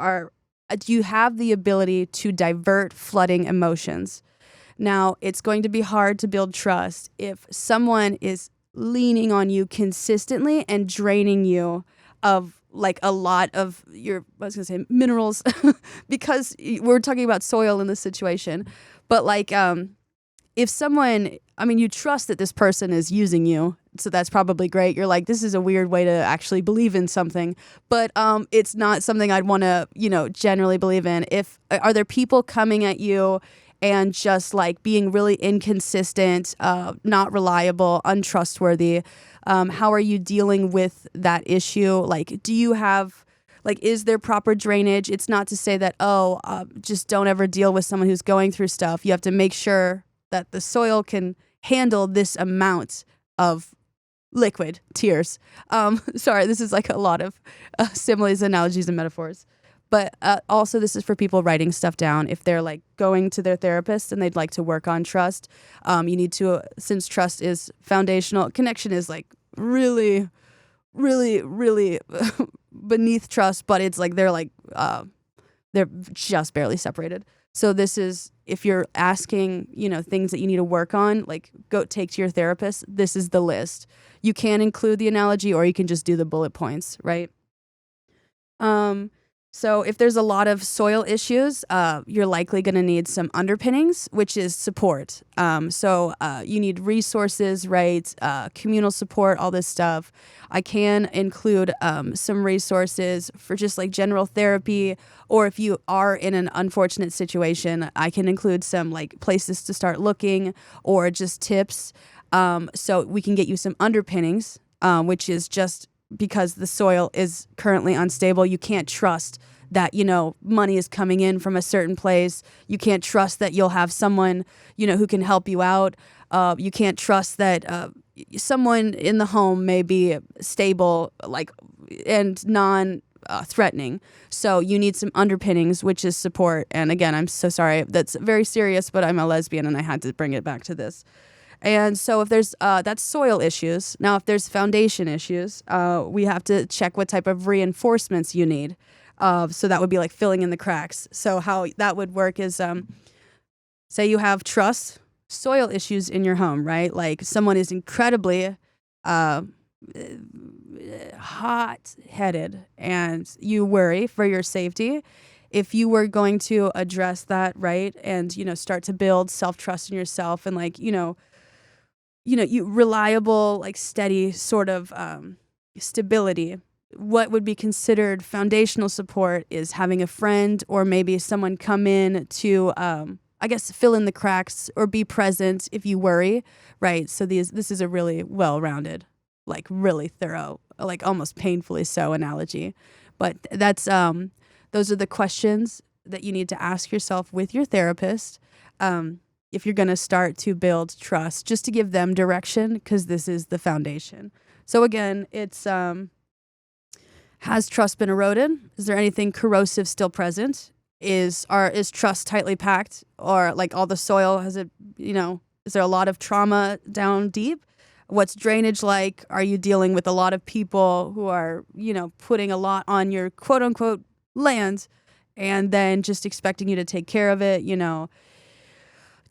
S1: you have the ability to divert flooding emotions? Now, it's going to be hard to build trust if someone is leaning on you consistently and draining you of like a lot of your, minerals, because we're talking about soil in this situation. But like, if someone, I mean, you trust that this person is using you, so that's probably great. You're like, this is a weird way to actually believe in something, but it's not something I'd want to, generally believe in. Are there people coming at you and just like being really inconsistent, not reliable, untrustworthy? How are you dealing with that issue? Like, do you have, like, is there proper drainage? It's not to say that, just don't ever deal with someone who's going through stuff. You have to make sure that the soil can handle this amount of liquid tears. Sorry, this is like a lot of similes, analogies, and metaphors. But also this is for people writing stuff down. If they're like going to their therapist and they'd like to work on trust, you need to, since trust is foundational, connection is like really, really, really beneath trust, but it's like they're just barely separated. So this is, if you're asking, things that you need to work on, like go take to your therapist, this is the list. You can include the analogy or you can just do the bullet points, right? So if there's a lot of soil issues, you're likely going to need some underpinnings, which is support. So you need resources, right? Communal support, all this stuff. I can include some resources for just like general therapy, or if you are in an unfortunate situation, I can include some like places to start looking or just tips. So we can get you some underpinnings, which is just because the soil is currently unstable. You can't trust that, money is coming in from a certain place. You can't trust that you'll have someone, who can help you out. You can't trust that someone in the home may be stable, like, and non-threatening. So you need some underpinnings, which is support. And again, I'm so sorry. That's very serious, but I'm a lesbian and I had to bring it back to this. And so if there's, that's soil issues. Now, if there's foundation issues, we have to check what type of reinforcements you need. So that would be like filling in the cracks. So how that would work is, say you have trust, soil issues in your home, right? Like someone is incredibly hot-headed and you worry for your safety. If you were going to address that, right, and, start to build self-trust in yourself and like, you reliable, like steady sort of stability. What would be considered foundational support is having a friend or maybe someone come in to, fill in the cracks or be present if you worry, right? So this is a really well-rounded, like really thorough, like almost painfully so analogy. But that's those are the questions that you need to ask yourself with your therapist. If you're going to start to build trust, just to give them direction, because this is the foundation. So again, it's, has trust been eroded? Is there anything corrosive still present? Is trust tightly packed, or like all the soil, has it, is there a lot of trauma down deep? What's drainage like? Are you dealing with a lot of people who are, putting a lot on your quote unquote land and then just expecting you to take care of it?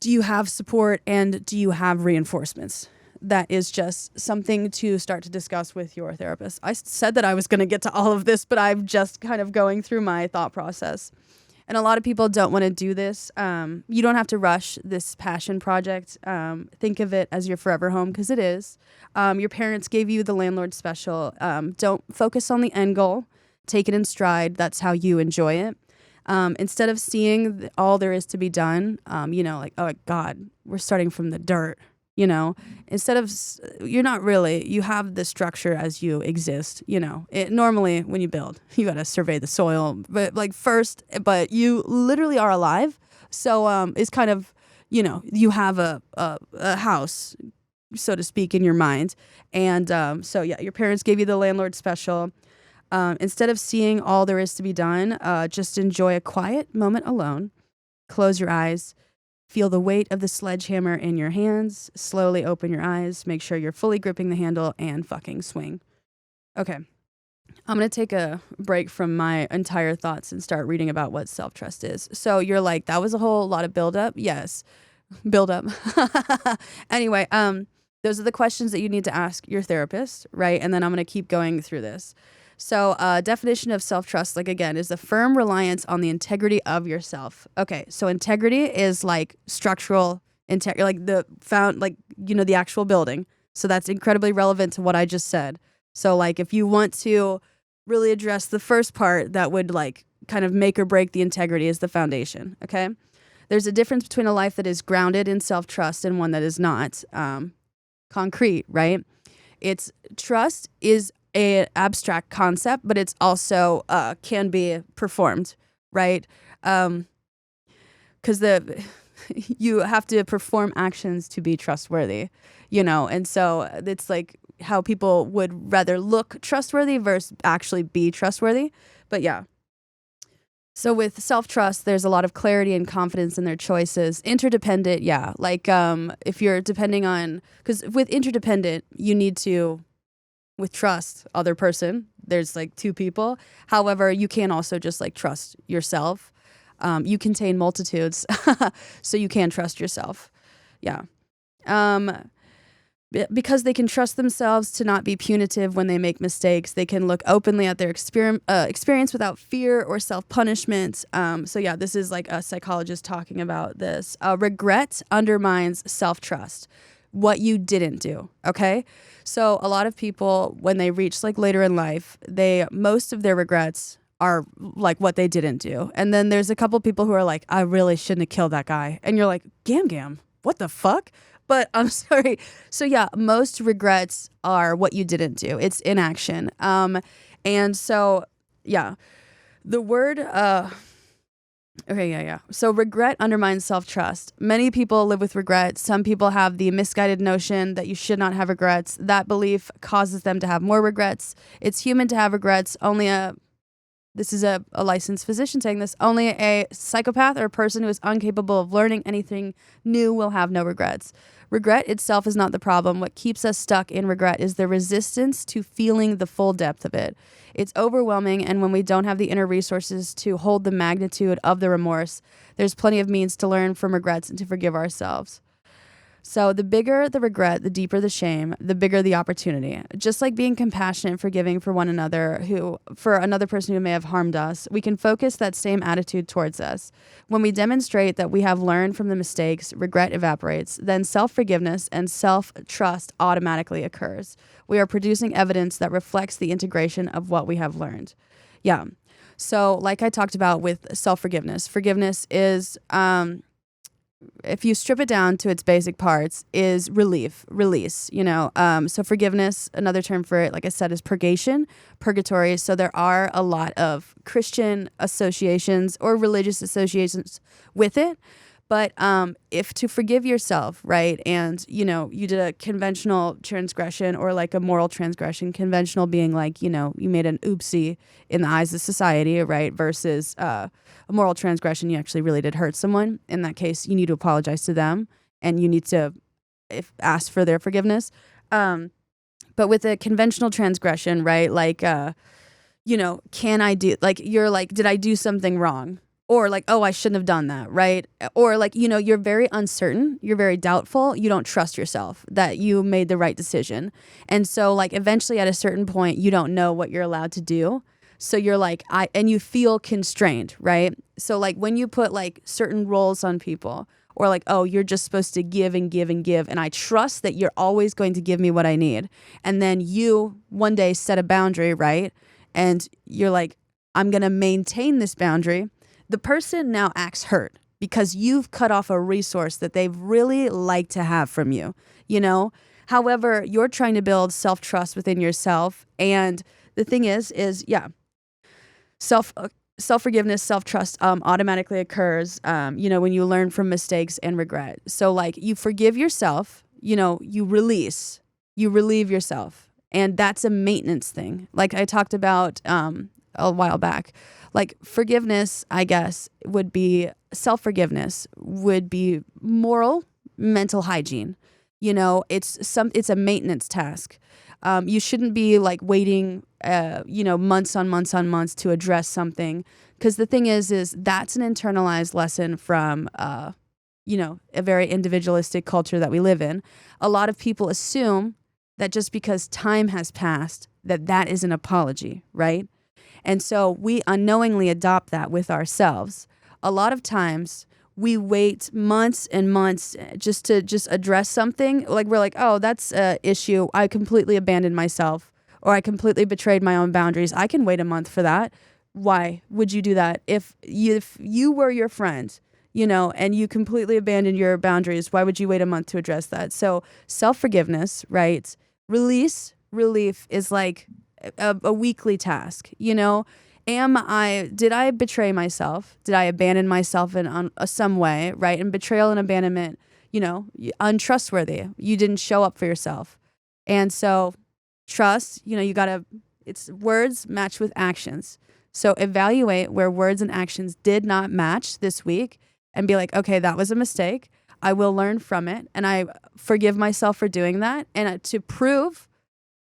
S1: Do you have support and do you have reinforcements? That is just something to start to discuss with your therapist. I said that I was going to get to all of this, but I'm just kind of going through my thought process. And a lot of people don't want to do this. You don't have to rush this passion project. Think of it as your forever home, because it is. Your parents gave you the landlord special. Don't focus on the end goal. Take it in stride. That's how you enjoy it. Instead of seeing all there is to be done, like, oh, God, we're starting from the dirt. Instead of, you're not really, you have the structure as you exist, normally when you build, you got to survey the soil, but you literally are alive. So, it's kind of, you have a house, so to speak, in your mind. And, your parents gave you the landlord special. Instead of seeing all there is to be done, just enjoy a quiet moment alone, close your eyes, feel the weight of the sledgehammer in your hands. Slowly open your eyes. Make sure you're fully gripping the handle and fucking swing. Okay. I'm going to take a break from my entire thoughts and start reading about what self-trust is. So you're like, that was a whole lot of buildup? Yes. Buildup. Anyway, those are the questions that you need to ask your therapist, right? And then I'm going to keep going through this. So definition of self-trust, like again, is the firm reliance on the integrity of yourself. Okay, so integrity is like structural like the actual building. So that's incredibly relevant to what I just said. So like if you want to really address the first part that would like kind of make or break the integrity is the foundation. Okay. There's a difference between a life that is grounded in self-trust and one that is not concrete, right? Trust is a abstract concept, but it's also can be performed, right? Because you have to perform actions to be trustworthy, and so it's like how people would rather look trustworthy versus actually be trustworthy. But yeah. So with self-trust, there's a lot of clarity and confidence in their choices. Interdependent, yeah. Like if you're depending on, because with interdependent, you need to, with trust, other person, there's like two people. However, you can also just like trust yourself. You contain multitudes, so you can trust yourself. Yeah. Because they can trust themselves to not be punitive when they make mistakes. They can look openly at their experience without fear or self-punishment. So yeah, this is like a psychologist talking about this. Regret undermines self-trust. What you didn't do, okay? So a lot of people, when they reach like later in life, most of their regrets are like what they didn't do. And then there's a couple people who are like, I really shouldn't have killed that guy. And you're like, Gam, what the fuck? But I'm sorry. So yeah, most regrets are what you didn't do. It's inaction. And so yeah, the word okay, yeah. So regret undermines self-trust. Many people live with regret. Some people have the misguided notion that you should not have regrets. That belief causes them to have more regrets. It's human to have regrets. This is a licensed physician saying this. Only a psychopath or a person who is incapable of learning anything new will have no regrets. Regret itself is not the problem. What keeps us stuck in regret is the resistance to feeling the full depth of it. It's overwhelming, and when we don't have the inner resources to hold the magnitude of the remorse, there's plenty of means to learn from regrets and to forgive ourselves. So the bigger the regret, the deeper the shame, the bigger the opportunity. Just like being compassionate and forgiving for one another, for another person who may have harmed us, we can focus that same attitude towards us. When we demonstrate that we have learned from the mistakes, regret evaporates, then self-forgiveness and self-trust automatically occurs. We are producing evidence that reflects the integration of what we have learned. Yeah. So like I talked about with self-forgiveness, forgiveness is... if you strip it down to its basic parts, is release. So forgiveness, another term for it, like I said, is purgation, purgatory. So there are a lot of Christian associations or religious associations with it. But if to forgive yourself, right, and, you did a conventional transgression or like a moral transgression, conventional being like, you made an oopsie in the eyes of society, right, versus a moral transgression, you actually really did hurt someone. In that case, you need to apologize to them and you need to ask for their forgiveness. But with a conventional transgression, right, like, can I do, like, you're like, did I do something wrong? Or like, oh, I shouldn't have done that, right? Or like, you're very uncertain, you're very doubtful, you don't trust yourself that you made the right decision. And so like eventually at a certain point, you don't know what you're allowed to do. So you're like, and you feel constrained, right? So like when you put like certain roles on people or like, oh, you're just supposed to give and give and give. And I trust that you're always going to give me what I need. And then you one day set a boundary, right? And you're like, I'm going to maintain this boundary. The person now acts hurt because you've cut off a resource that they've really liked to have from you, However, you're trying to build self-trust within yourself. And the thing is self-forgiveness, self-trust automatically occurs, when you learn from mistakes and regret. So like you forgive yourself, you relieve yourself. And that's a maintenance thing. Like I talked about a while back. Like forgiveness, I guess, would be self-forgiveness, would be moral, mental hygiene. It's a maintenance task. You shouldn't be like waiting, months on months to address something. Because the thing is that's an internalized lesson from, a very individualistic culture that we live in. A lot of people assume that just because time has passed, that is an apology, right? And so we unknowingly adopt that with ourselves. A lot of times we wait months and months just to address something. Like we're like, oh, that's a issue. I completely abandoned myself, or I completely betrayed my own boundaries. I can wait a month for that. Why would you do that? If you were your friend, and you completely abandoned your boundaries, why would you wait a month to address that? So self-forgiveness, right? Relief is like a weekly task, did I betray myself? Did I abandon myself in some way, right? And betrayal and abandonment, untrustworthy. You didn't show up for yourself. And so trust, it's words match with actions. So evaluate where words and actions did not match this week and be like, okay, that was a mistake. I will learn from it. And I forgive myself for doing that. And to prove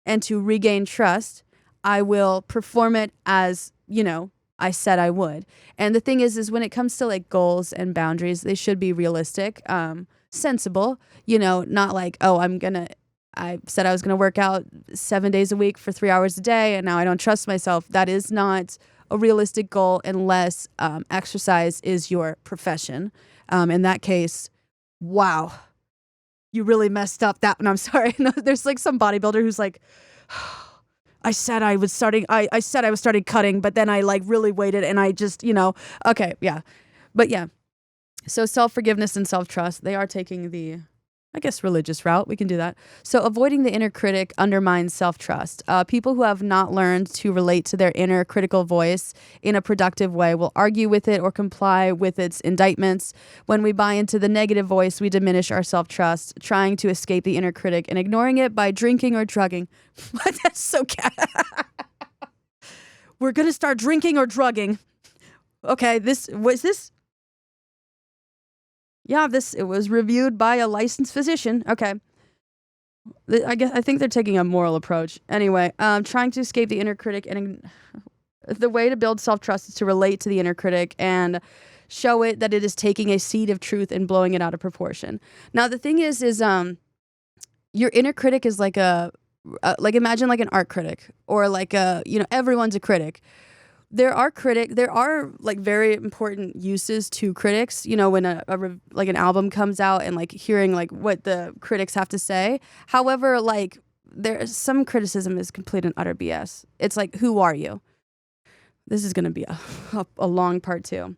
S1: and to regain trust, I will perform it as, I said I would. And the thing is when it comes to like goals and boundaries, they should be realistic, sensible, not like, oh, I said I was going to work out 7 days a week for 3 hours a day, and now I don't trust myself. That is not a realistic goal unless exercise is your profession. In that case, wow, you really messed up that one. I'm sorry. No, there's like some bodybuilder who's like, I said I was starting cutting, but then I like really waited and I just, okay, yeah. But yeah. So self-forgiveness and self-trust, they are taking the, I guess, religious route. We can do that. So avoiding the inner critic undermines self-trust. People who have not learned to relate to their inner critical voice in a productive way will argue with it or comply with its indictments. When we buy into the negative voice, we diminish our self-trust, trying to escape the inner critic and ignoring it by drinking or drugging. That's so We're going to start drinking or drugging. Okay, Yeah, it was reviewed by a licensed physician. Okay. I think they're taking a moral approach. Anyway, trying to escape the inner critic, and the way to build self-trust is to relate to the inner critic and show it that it is taking a seed of truth and blowing it out of proportion. Now, the thing is your inner critic is like like imagine like an art critic, or like everyone's a critic. There are like very important uses to critics, when like an album comes out and like hearing like what the critics have to say. However, like there's some criticism is complete and utter BS. It's like, who are you? This is going to be a long part too.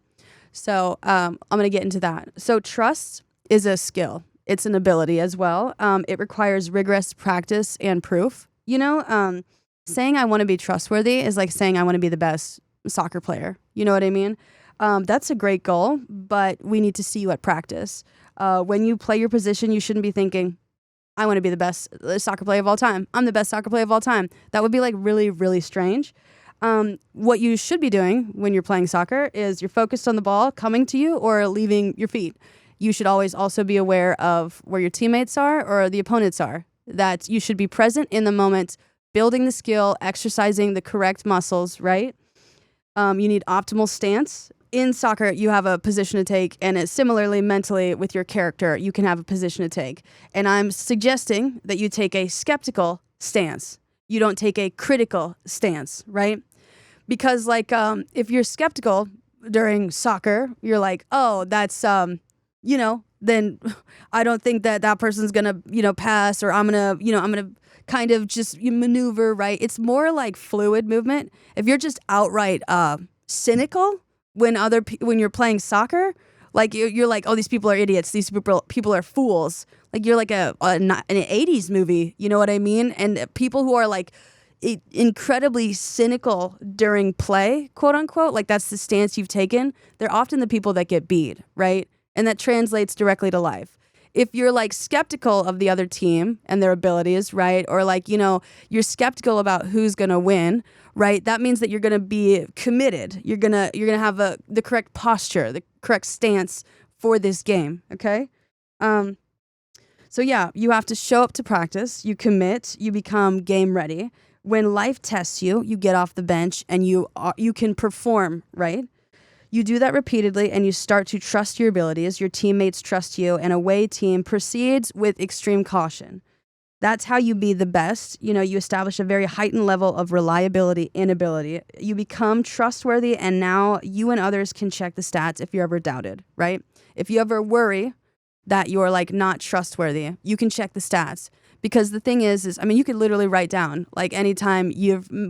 S1: So I'm going to get into that. So trust is a skill. It's an ability as well. It requires rigorous practice and proof. Saying I want to be trustworthy is like saying I want to be the best soccer player. You know what I mean? That's a great goal, but we need to see you at practice. When you play your position, you shouldn't be thinking, I want to be the best soccer player of all time. I'm the best soccer player of all time. That would be like really, really strange. What you should be doing when you're playing soccer is you're focused on the ball coming to you or leaving your feet. You should always also be aware of where your teammates are or the opponents are. That you should be present in the moment, building the skill, exercising the correct muscles, right? You need optimal stance. In soccer, you have a position to take, and it's similarly mentally with your character, you can have a position to take. And I'm suggesting that you take a skeptical stance. You don't take a critical stance, right? Because like if you're skeptical during soccer, you're like, oh, that's then I don't think that person's gonna pass, or I'm gonna kind of just maneuver, right? It's more like fluid movement. If you're just outright cynical when you're playing soccer, like you're like, oh, these people are idiots, these people are fools. Like you're like an 80s movie, you know what I mean? And people who are like incredibly cynical during play, quote unquote, like that's the stance you've taken, they're often the people that get beat, right? And that translates directly to life. If you're like skeptical of the other team and their abilities, right? Or like, you're skeptical about who's going to win, right? That means that you're going to be committed. You're going to have the correct posture, the correct stance for this game, okay? So yeah, you have to show up to practice, you commit, you become game ready. When life tests you, you get off the bench and you can perform, right? You do that repeatedly and you start to trust your abilities, your teammates trust you, and a away team proceeds with extreme caution. That's how you be the best. You know, you establish a very heightened level of reliability and ability. You become trustworthy, and now you and others can check the stats if you're ever doubted, right? If you ever worry that you're like not trustworthy, you can check the stats. Because the thing is I mean, you could literally write down like anytime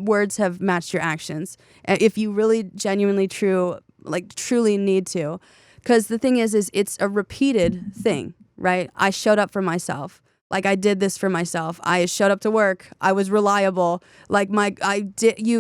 S1: words have matched your actions. If you really genuinely truly need to. Because the thing is it's a repeated thing, right? I showed up for myself. Like I did this for myself. I showed up to work. I was reliable. Like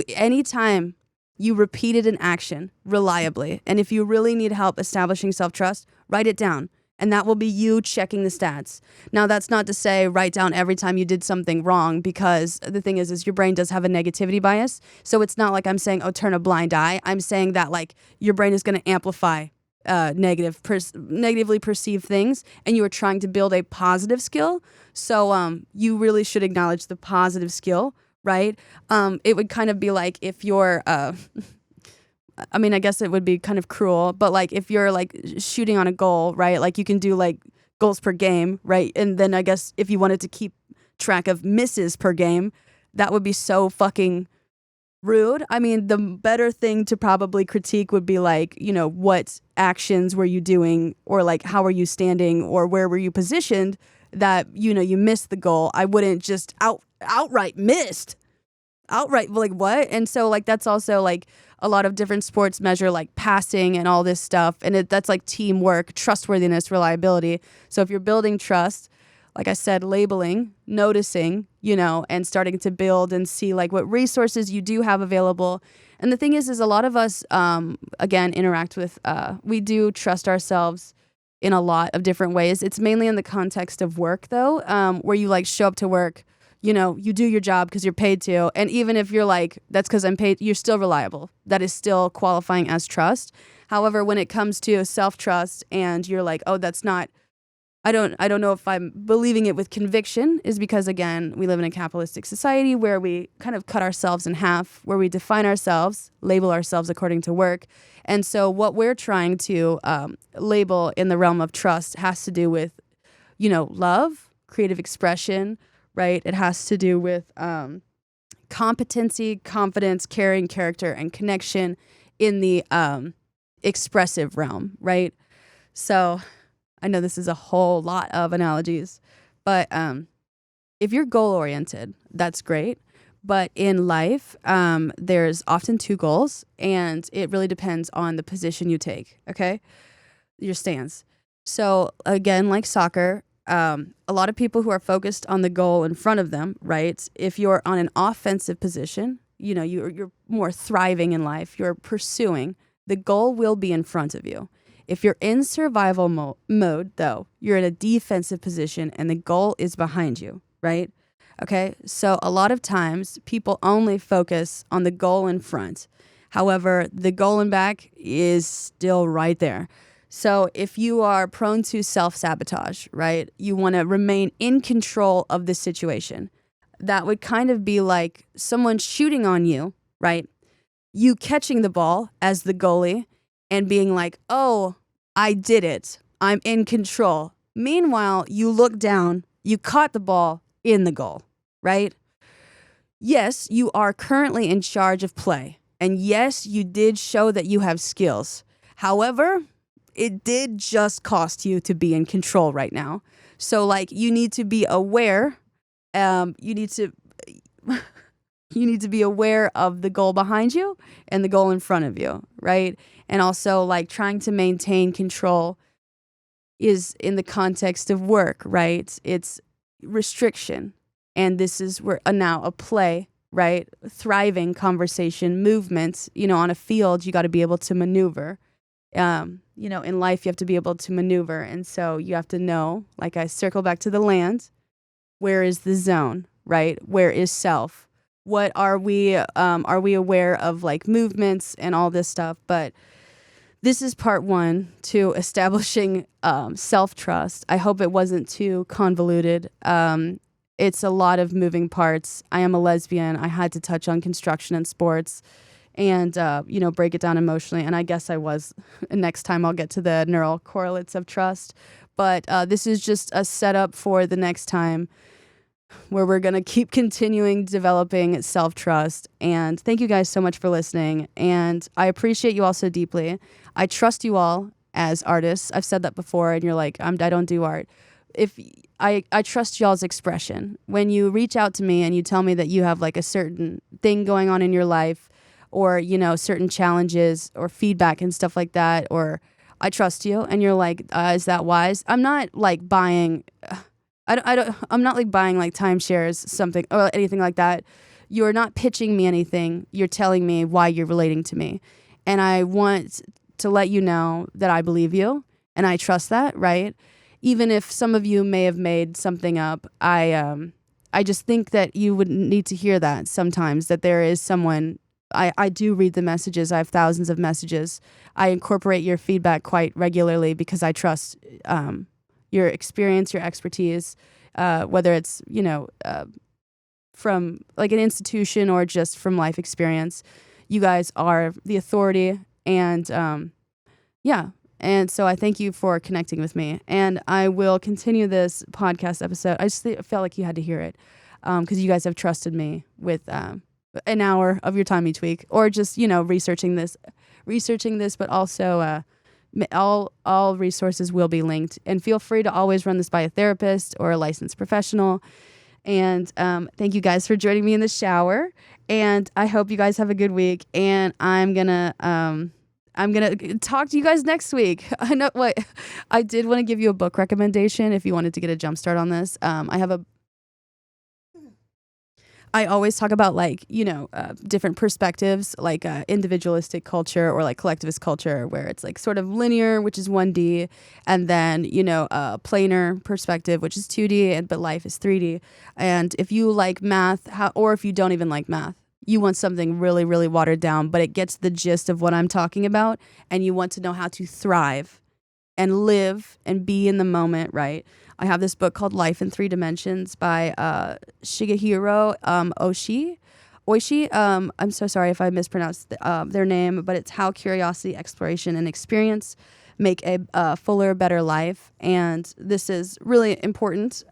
S1: anytime you repeated an action reliably. And if you really need help establishing self-trust, write it down. And that will be you checking the stats. Now, that's not to say write down every time you did something wrong, because the thing is your brain does have a negativity bias. So it's not like I'm saying, oh, turn a blind eye. I'm saying that like your brain is going to amplify negatively perceived things, and you are trying to build a positive skill. So you really should acknowledge the positive skill, right? It would kind of be like if you're... I mean, I guess it would be kind of cruel, but like if you're like shooting on a goal, right? Like you can do like goals per game, right? And then I guess if you wanted to keep track of misses per game, that would be so fucking rude. I mean, the better thing to probably critique would be like, you know, what actions were you doing, or like how are you standing, or where were you positioned that, you know, you missed the goal. I wouldn't just outright missed. Outright, like what? And so like that's also like a lot of different sports measure like passing and all this stuff, and that's like teamwork, trustworthiness, reliability. So if you're building trust, like I said, labeling, noticing, you know, and starting to build and see like what resources you do have available. And the thing is a lot of us again interact with we do trust ourselves in a lot of different ways. It's mainly in the context of work though, where you like show up to work, you know, you do your job because you're paid to. And even if you're like, that's because I'm paid, you're still reliable. That is still qualifying as trust. However, when it comes to self-trust and you're like, oh, that's not, I don't know if I'm believing it with conviction, is because, again, we live in a capitalistic society where we kind of cut ourselves in half, where we define ourselves, label ourselves according to work. And so what we're trying to label in the realm of trust has to do with, you know, love, creative expression, right? It has to do with competency, confidence, caring, character, and connection in the expressive realm, right? So I know this is a whole lot of analogies, but if you're goal-oriented, that's great. But in life, there's often two goals, and it really depends on the position you take, okay? Your stance. So again, like soccer, a lot of people who are focused on the goal in front of them, right? If you're on an offensive position, you know, you're more thriving in life, you're pursuing, the goal will be in front of you. If you're in survival mode, though, you're in a defensive position and the goal is behind you, right? Okay, so a lot of times people only focus on the goal in front. However, the goal in back is still right there. So if you are prone to self-sabotage, right, you want to remain in control of the situation. That would kind of be like someone shooting on you, right? You catching the ball as the goalie and being like, oh, I did it. I'm in control. Meanwhile, you look down, you caught the ball in the goal, right? Yes, you are currently in charge of play. And yes, you did show that you have skills. However, it did just cost you to be in control right now. So like you need to be aware. You need to be aware of the goal behind you and the goal in front of you, right? And also like trying to maintain control is in the context of work, right? It's restriction. And this is where now a play, right? Thriving conversation, movements, you know, on a field, you got to be able to maneuver. You know, in life, you have to be able to maneuver. And so you have to know, like I circle back to the land, where is the zone, right? Where is self? What are we aware of like movements and all this stuff? But this is part one to establishing self-trust. I hope it wasn't too convoluted. It's a lot of moving parts. I am a lesbian. I had to touch on construction and sports and, you know, break it down emotionally. And I guess I was. Next time I'll get to the neural correlates of trust. But this is just a setup for the next time where we're going to keep continuing developing self-trust. And thank you guys so much for listening. And I appreciate you all so deeply. I trust you all as artists. I've said that before, and you're like, I don't do art. If I trust y'all's expression. When you reach out to me and you tell me that you have like a certain thing going on in your life, or, you know, certain challenges or feedback and stuff like that, or I trust you, and you're like, is that wise? I'm not like buying, I'm not like buying like timeshares, something, or anything like that. You're not pitching me anything. You're telling me why you're relating to me. And I want to let you know that I believe you and I trust that, right? Even if some of you may have made something up, I just think that you would need to hear that sometimes, that there is someone. I do read the messages. I have thousands of messages. I incorporate your feedback quite regularly because I trust your experience, your expertise, whether it's, you know, from like an institution or just from life experience. You guys are the authority, and yeah. And so I thank you for connecting with me. And I will continue this podcast episode. I just felt like you had to hear it because you guys have trusted me with an hour of your time each week, or just, you know, researching this, but also all resources will be linked. And feel free to always run this by a therapist or a licensed professional. And thank you guys for joining me in the shower. And I hope you guys have a good week. And I'm gonna talk to you guys next week. I know what I did want to give you a book recommendation if you wanted to get a jump start on this. I always talk about, like, you know, different perspectives, like individualistic culture or like collectivist culture, where it's like sort of linear, which is 1D, and then, you know, planar perspective, which is 2D, but life is 3D. And if you like math, or if you don't even like math, you want something really, really watered down, but it gets the gist of what I'm talking about, and you want to know how to thrive and live and be in the moment, right? I have this book called Life in Three Dimensions by Shigehiro Oishi. I'm so sorry if I mispronounced their name, but it's how curiosity, exploration, and experience make a fuller, better life. And this is really important,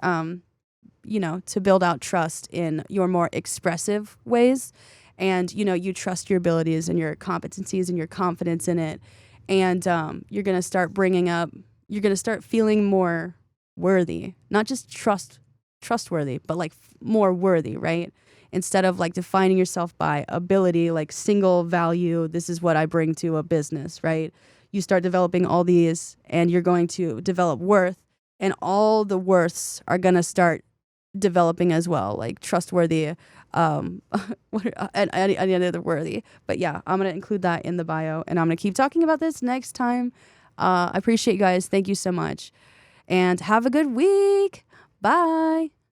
S1: you know, to build out trust in your more expressive ways. And, you know, you trust your abilities and your competencies and your confidence in it. And you're going to start feeling more worthy, not just trustworthy, but like more worthy, right? Instead of like defining yourself by ability, like single value, this is what I bring to a business, right? You start developing all these, and you're going to develop worth, and all the worths are going to start developing as well, like trustworthy, and any other worthy. But yeah, I'm going to include that in the bio, and I'm going to keep talking about this next time. I appreciate you guys. Thank you so much. And have a good week. Bye.